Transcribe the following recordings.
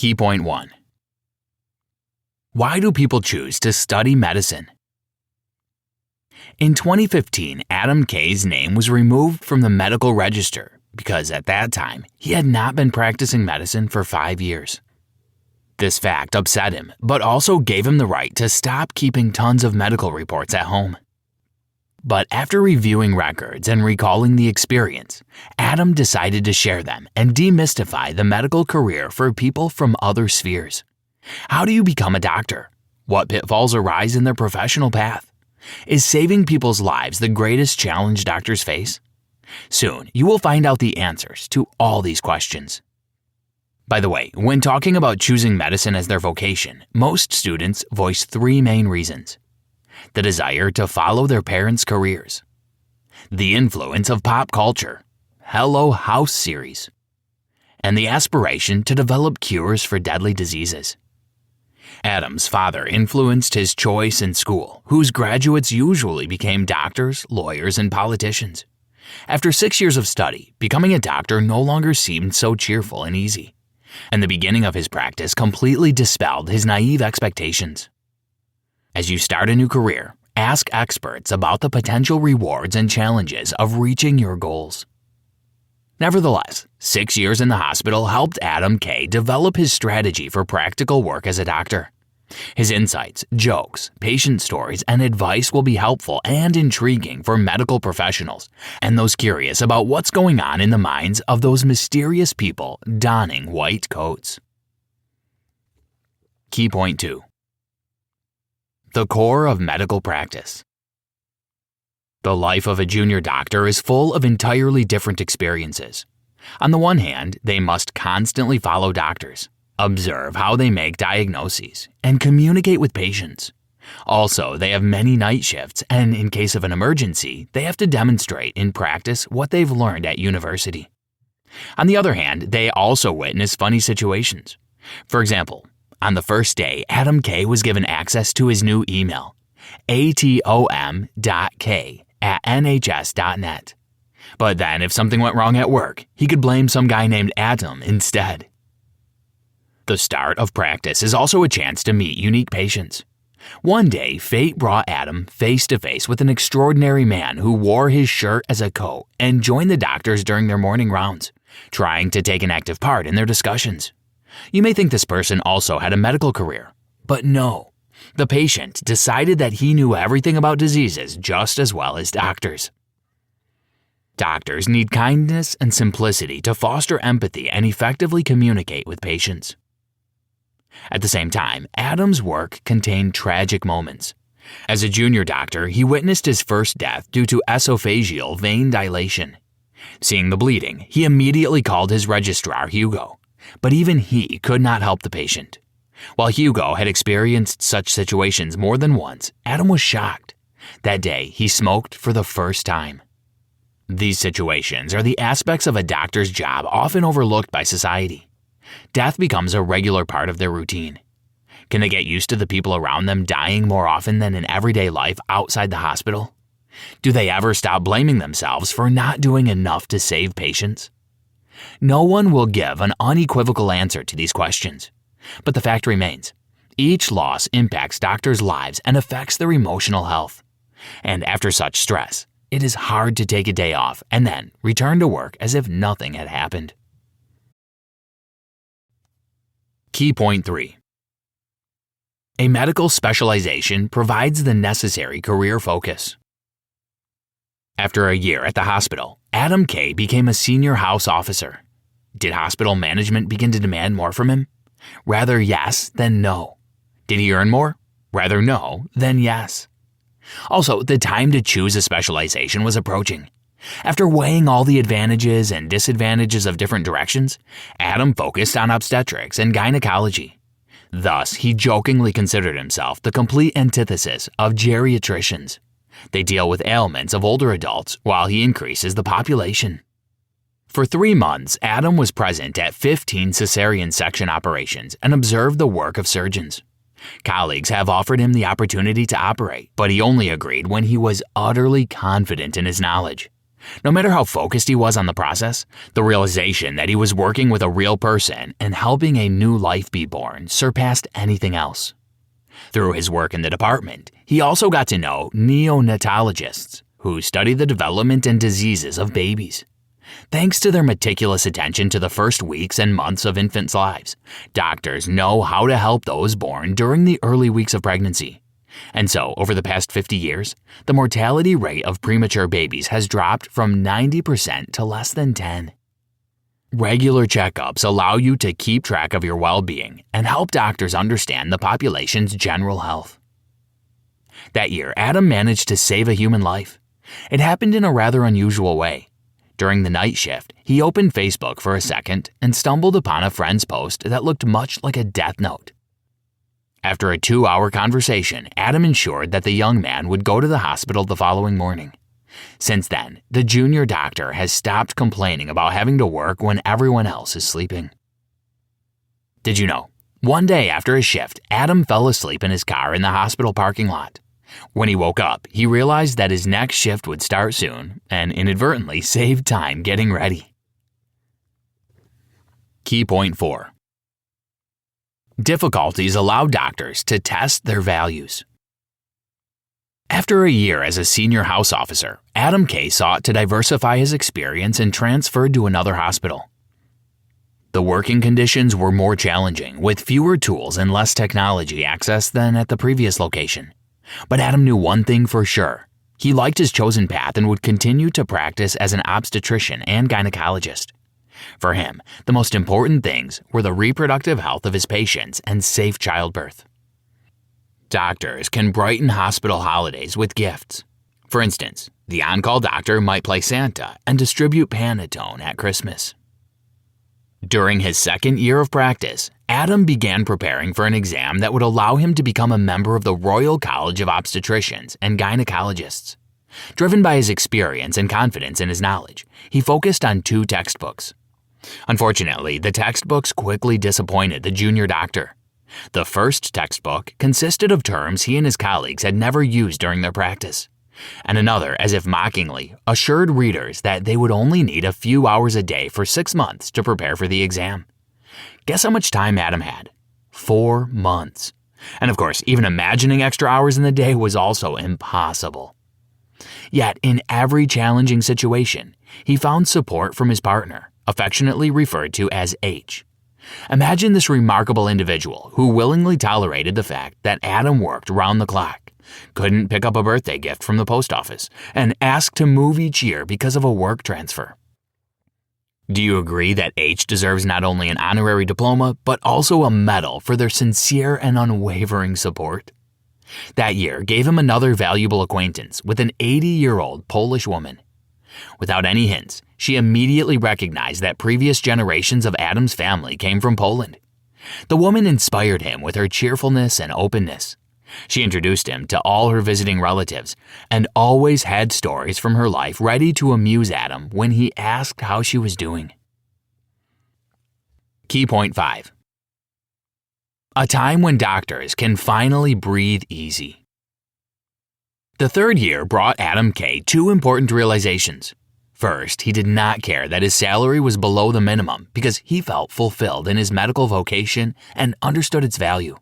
Key point 1. Why do people choose to study medicine? In 2015, Adam Kay's name was removed from the medical register because at that time, he had not been practicing medicine for 5 years. This fact upset him, but also gave him the right to stop keeping tons of medical reports at home. But after reviewing records and recalling the experience, Adam decided to share them and demystify the medical career for people from other spheres. How do you become a doctor? What pitfalls arise in their professional path? Is saving people's lives the greatest challenge doctors face? Soon, you will find out the answers to all these questions. By the way, when talking about choosing medicine as their vocation, most students voice 3 main reasons: the desire to follow their parents' careers, the influence of pop culture, Hello House series, and the aspiration to develop cures for deadly diseases. Adam's father influenced his choice in school, whose graduates usually became doctors, lawyers, and politicians. After 6 years of study, becoming a doctor no longer seemed so cheerful and easy, and the beginning of his practice completely dispelled his naive expectations. As you start a new career, ask experts about the potential rewards and challenges of reaching your goals. Nevertheless, 6 years in the hospital helped Adam Kay develop his strategy for practical work as a doctor. His insights, jokes, patient stories, and advice will be helpful and intriguing for medical professionals and those curious about what's going on in the minds of those mysterious people donning white coats. Key point 2. The core of medical practice. The life of a junior doctor is full of entirely different experiences. On the one hand, they must constantly follow doctors, observe how they make diagnoses, and communicate with patients. Also, they have many night shifts, and in case of an emergency, they have to demonstrate in practice what they've learned at university. On the other hand, they also witness funny situations. For example, on the first day, Adam Kay was given access to his new email, atom.k@nhs.net. But then if something went wrong at work, he could blame some guy named Atom instead. The start of practice is also a chance to meet unique patients. One day, fate brought Adam face to face with an extraordinary man who wore his shirt as a coat and joined the doctors during their morning rounds, trying to take an active part in their discussions. You may think this person also had a medical career, but no. The patient decided that he knew everything about diseases just as well as doctors. Doctors need kindness and simplicity to foster empathy and effectively communicate with patients. At the same time, Adam's work contained tragic moments. As a junior doctor, he witnessed his first death due to esophageal vein dilation. Seeing the bleeding, he immediately called his registrar, Hugo, but even he could not help the patient. While Hugo had experienced such situations more than once, Adam was shocked. That day, he smoked for the first time. These situations are the aspects of a doctor's job often overlooked by society. Death becomes a regular part of their routine. Can they get used to the people around them dying more often than in everyday life outside the hospital? Do they ever stop blaming themselves for not doing enough to save patients? No one will give an unequivocal answer to these questions. But the fact remains, each loss impacts doctors' lives and affects their emotional health. And after such stress, it is hard to take a day off and then return to work as if nothing had happened. Key point 3. A medical specialization provides the necessary career focus. After a year at the hospital, Adam Kay became a senior house officer. Did hospital management begin to demand more from him? Rather yes than no. Did he earn more? Rather no than yes. Also, the time to choose a specialization was approaching. After weighing all the advantages and disadvantages of different directions, Adam focused on obstetrics and gynecology. Thus, he jokingly considered himself the complete antithesis of geriatricians. They deal with ailments of older adults while he increases the population. For 3 months, Adam was present at 15 cesarean section operations and observed the work of surgeons. Colleagues have offered him the opportunity to operate, but he only agreed when he was utterly confident in his knowledge. No matter how focused he was on the process, the realization that he was working with a real person and helping a new life be born surpassed anything else. Through his work in the department, he also got to know neonatologists, who study the development and diseases of babies. Thanks to their meticulous attention to the first weeks and months of infants' lives, doctors know how to help those born during the early weeks of pregnancy. And so, over the past 50 years, the mortality rate of premature babies has dropped from 90% to less than 10%. Regular checkups allow you to keep track of your well-being and help doctors understand the population's general health. That year, Adam managed to save a human life. It happened in a rather unusual way. During the night shift, he opened Facebook for a second and stumbled upon a friend's post that looked much like a death note. After a 2-hour conversation, Adam ensured that the young man would go to the hospital the following morning. Since then, the junior doctor has stopped complaining about having to work when everyone else is sleeping. Did you know? One day after his shift, Adam fell asleep in his car in the hospital parking lot. When he woke up, he realized that his next shift would start soon and inadvertently saved time getting ready. Key point 4. Difficulties allow doctors to test their values. After a year as a senior house officer, Adam K. sought to diversify his experience and transferred to another hospital. The working conditions were more challenging, with fewer tools and less technology access than at the previous location. But Adam knew one thing for sure. He liked his chosen path and would continue to practice as an obstetrician and gynecologist. For him, the most important things were the reproductive health of his patients and safe childbirth. Doctors can brighten hospital holidays with gifts. For instance, the on-call doctor might play Santa and distribute Pantone at Christmas. During his second year of practice, Adam began preparing for an exam that would allow him to become a member of the Royal College of Obstetricians and Gynecologists. Driven by his experience and confidence in his knowledge, he focused on 2 textbooks. Unfortunately, the textbooks quickly disappointed the junior doctor. The first textbook consisted of terms he and his colleagues had never used during their practice, and another, as if mockingly, assured readers that they would only need a few hours a day for 6 months to prepare for the exam. Guess how much time Adam had? 4 months. And of course, even imagining extra hours in the day was also impossible. Yet, in every challenging situation, he found support from his partner, affectionately referred to as H. Imagine this remarkable individual who willingly tolerated the fact that Adam worked round the clock, couldn't pick up a birthday gift from the post office, and asked to move each year because of a work transfer. Do you agree that H deserves not only an honorary diploma, but also a medal for their sincere and unwavering support? That year gave him another valuable acquaintance with an 80-year-old Polish woman. Without any hints, she immediately recognized that previous generations of Adam's family came from Poland. The woman inspired him with her cheerfulness and openness. She introduced him to all her visiting relatives and always had stories from her life ready to amuse Adam when he asked how she was doing. Key point 5. A time when doctors can finally breathe easy. The third year brought Adam K. 2 important realizations. First, he did not care that his salary was below the minimum because he felt fulfilled in his medical vocation and understood its value.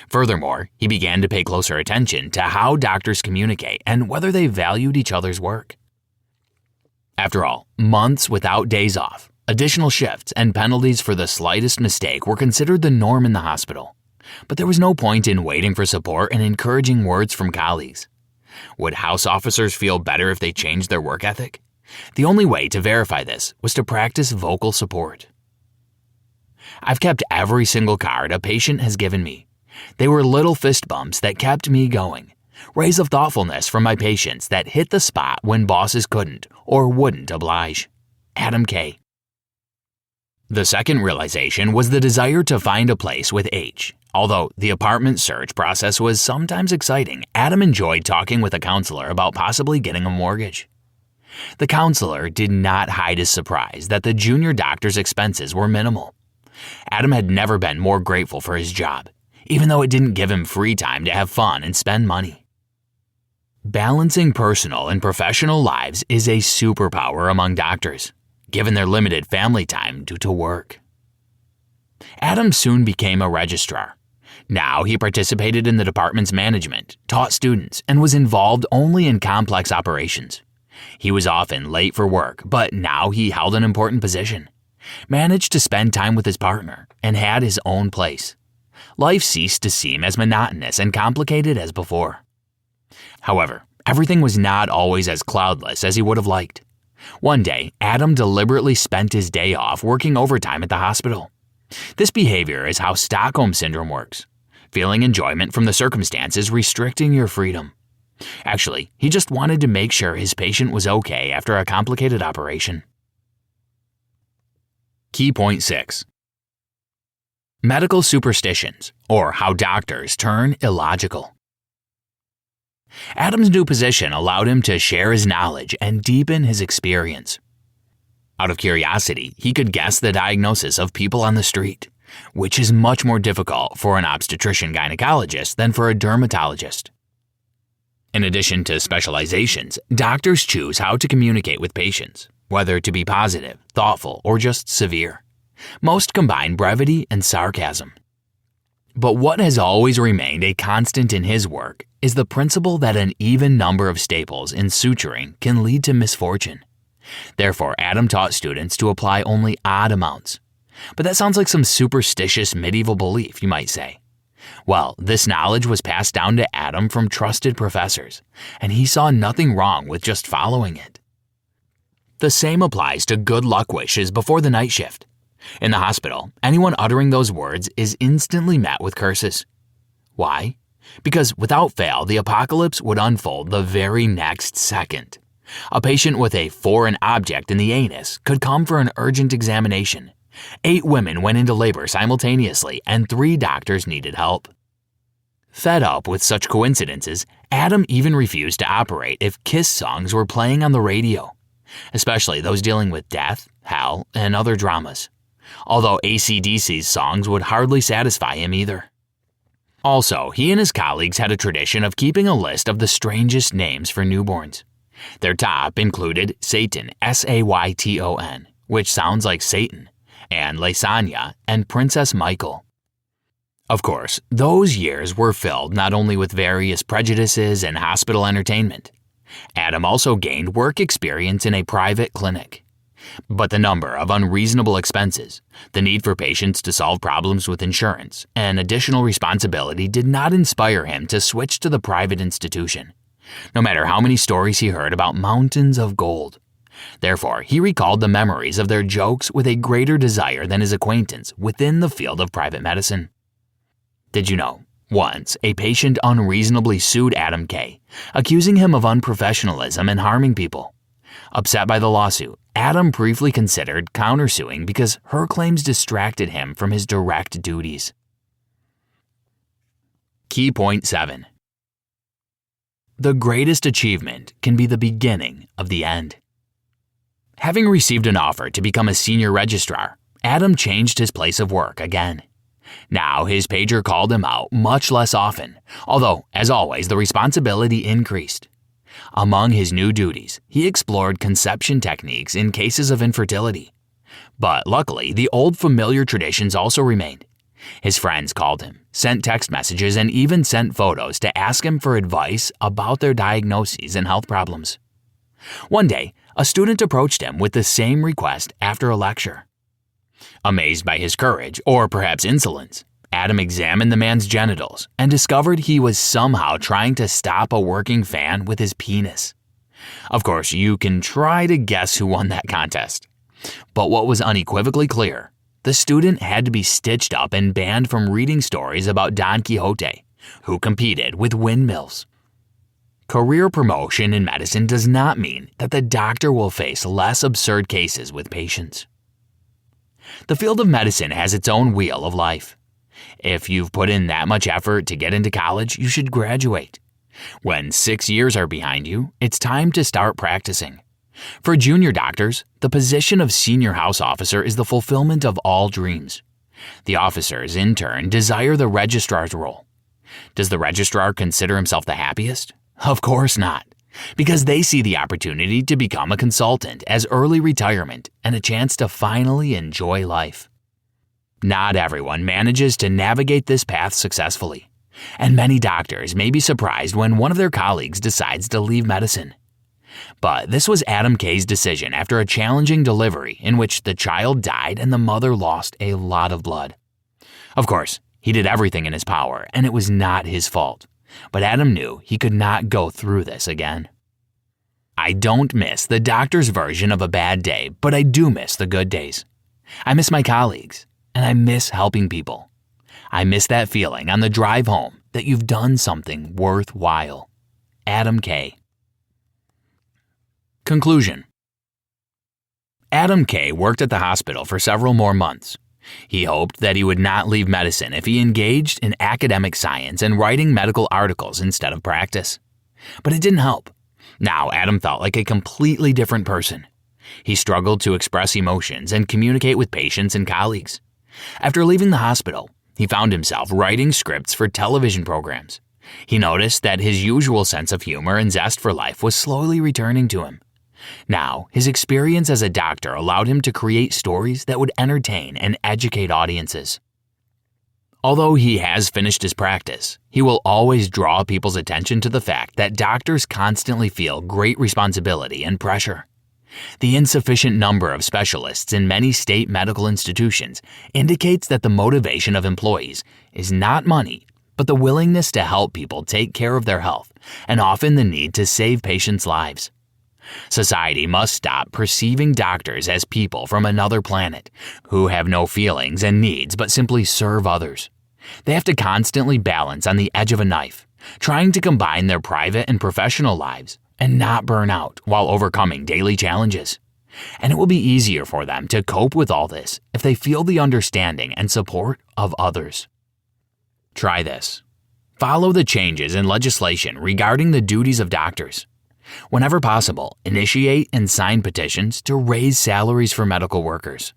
Furthermore, he began to pay closer attention to how doctors communicate and whether they valued each other's work. After all, months without days off, additional shifts, and penalties for the slightest mistake were considered the norm in the hospital. But there was no point in waiting for support and encouraging words from colleagues. Would house officers feel better if they changed their work ethic? The only way to verify this was to practice vocal support. I've kept every single card a patient has given me. They were little fist bumps that kept me going, rays of thoughtfulness from my patients that hit the spot when bosses couldn't or wouldn't oblige. Adam K. The second realization was the desire to find a place with H. Although the apartment search process was sometimes exciting, Adam enjoyed talking with a counselor about possibly getting a mortgage. The counselor did not hide his surprise that the junior doctor's expenses were minimal. Adam had never been more grateful for his job, even though it didn't give him free time to have fun and spend money. Balancing personal and professional lives is a superpower among doctors, given their limited family time due to work. Adam soon became a registrar. Now he participated in the department's management, taught students, and was involved only in complex operations. He was often late for work, but now he held an important position, managed to spend time with his partner, and had his own place. Life ceased to seem as monotonous and complicated as before. However, everything was not always as cloudless as he would have liked. One day, Adam deliberately spent his day off working overtime at the hospital. This behavior is how Stockholm Syndrome works, feeling enjoyment from the circumstances restricting your freedom. Actually, he just wanted to make sure his patient was okay after a complicated operation. Key point 6. Medical superstitions, or how doctors turn illogical. Adam's new position allowed him to share his knowledge and deepen his experience. Out of curiosity, he could guess the diagnosis of people on the street, which is much more difficult for an obstetrician-gynecologist than for a dermatologist. In addition to specializations, doctors choose how to communicate with patients, whether to be positive, thoughtful, or just severe. Most combine brevity and sarcasm. But what has always remained a constant in his work is the principle that an even number of staples in suturing can lead to misfortune. Therefore, Adam taught students to apply only odd amounts. But that sounds like some superstitious medieval belief, you might say. Well, this knowledge was passed down to Adam from trusted professors, and he saw nothing wrong with just following it. The same applies to good luck wishes before the night shift. In the hospital, anyone uttering those words is instantly met with curses. Why? Because without fail, the apocalypse would unfold the very next second. A patient with a foreign object in the anus could come for an urgent examination. 8 women went into labor simultaneously, and 3 doctors needed help. Fed up with such coincidences, Adam even refused to operate if Kiss songs were playing on the radio, especially those dealing with death, hell, and other dramas. Although AC/DC's songs would hardly satisfy him either. Also, he and his colleagues had a tradition of keeping a list of the strangest names for newborns. Their top included Satan, Sayton, which sounds like Satan, and Lasagna, and Princess Michael. Of course, those years were filled not only with various prejudices and hospital entertainment. Adam also gained work experience in a private clinic. But the number of unreasonable expenses, the need for patients to solve problems with insurance, and additional responsibility did not inspire him to switch to the private institution, no matter how many stories he heard about mountains of gold. Therefore, he recalled the memories of their jokes with a greater desire than his acquaintance within the field of private medicine. Did you know? Once, a patient unreasonably sued Adam Kay, accusing him of unprofessionalism and harming people. Upset by the lawsuit, Adam briefly considered countersuing because her claims distracted him from his direct duties. Key point 7. The greatest achievement can be the beginning of the end. Having received an offer to become a senior registrar, Adam changed his place of work again. Now his pager called him out much less often, although, as always, the responsibility increased. Among his new duties, he explored conception techniques in cases of infertility. But luckily, the old familiar traditions also remained. His friends called him, sent text messages, and even sent photos to ask him for advice about their diagnoses and health problems. One day, a student approached him with the same request after a lecture. Amazed by his courage, or perhaps insolence, Adam examined the man's genitals and discovered he was somehow trying to stop a working fan with his penis. Of course, you can try to guess who won that contest. But what was unequivocally clear, the student had to be stitched up and banned from reading stories about Don Quixote, who competed with windmills. Career promotion in medicine does not mean that the doctor will face less absurd cases with patients. The field of medicine has its own wheel of life. If you've put in that much effort to get into college, you should graduate. When 6 years are behind you, it's time to start practicing. For junior doctors, the position of senior house officer is the fulfillment of all dreams. The officers, in turn, desire the registrar's role. Does the registrar consider himself the happiest? Of course not, because they see the opportunity to become a consultant as early retirement and a chance to finally enjoy life. Not everyone manages to navigate this path successfully, and many doctors may be surprised when one of their colleagues decides to leave medicine. But this was Adam Kay's decision after a challenging delivery in which the child died and the mother lost a lot of blood. Of course, he did everything in his power, and it was not his fault. But Adam knew he could not go through this again. I don't miss the doctor's version of a bad day, but I do miss the good days. I miss my colleagues, and I miss helping people. I miss that feeling on the drive home that you've done something worthwhile. Adam Kay. Conclusion. Adam Kay worked at the hospital for several more months. He hoped that he would not leave medicine if he engaged in academic science and writing medical articles instead of practice. But it didn't help. Now Adam felt like a completely different person. He struggled to express emotions and communicate with patients and colleagues. After leaving the hospital, he found himself writing scripts for television programs. He noticed that his usual sense of humor and zest for life was slowly returning to him. Now, his experience as a doctor allowed him to create stories that would entertain and educate audiences. Although he has finished his practice, he will always draw people's attention to the fact that doctors constantly feel great responsibility and pressure. The insufficient number of specialists in many state medical institutions indicates that the motivation of employees is not money, but the willingness to help people take care of their health, and often the need to save patients' lives. Society must stop perceiving doctors as people from another planet who have no feelings and needs but simply serve others. They have to constantly balance on the edge of a knife, trying to combine their private and professional lives and not burn out while overcoming daily challenges. And it will be easier for them to cope with all this if they feel the understanding and support of others. Try this. Follow the changes in legislation regarding the duties of doctors. Whenever possible, initiate and sign petitions to raise salaries for medical workers.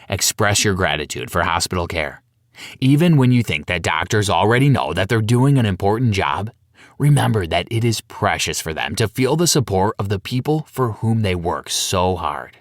Express your gratitude for hospital care. Even when you think that doctors already know that they're doing an important job, remember that it is precious for them to feel the support of the people for whom they work so hard.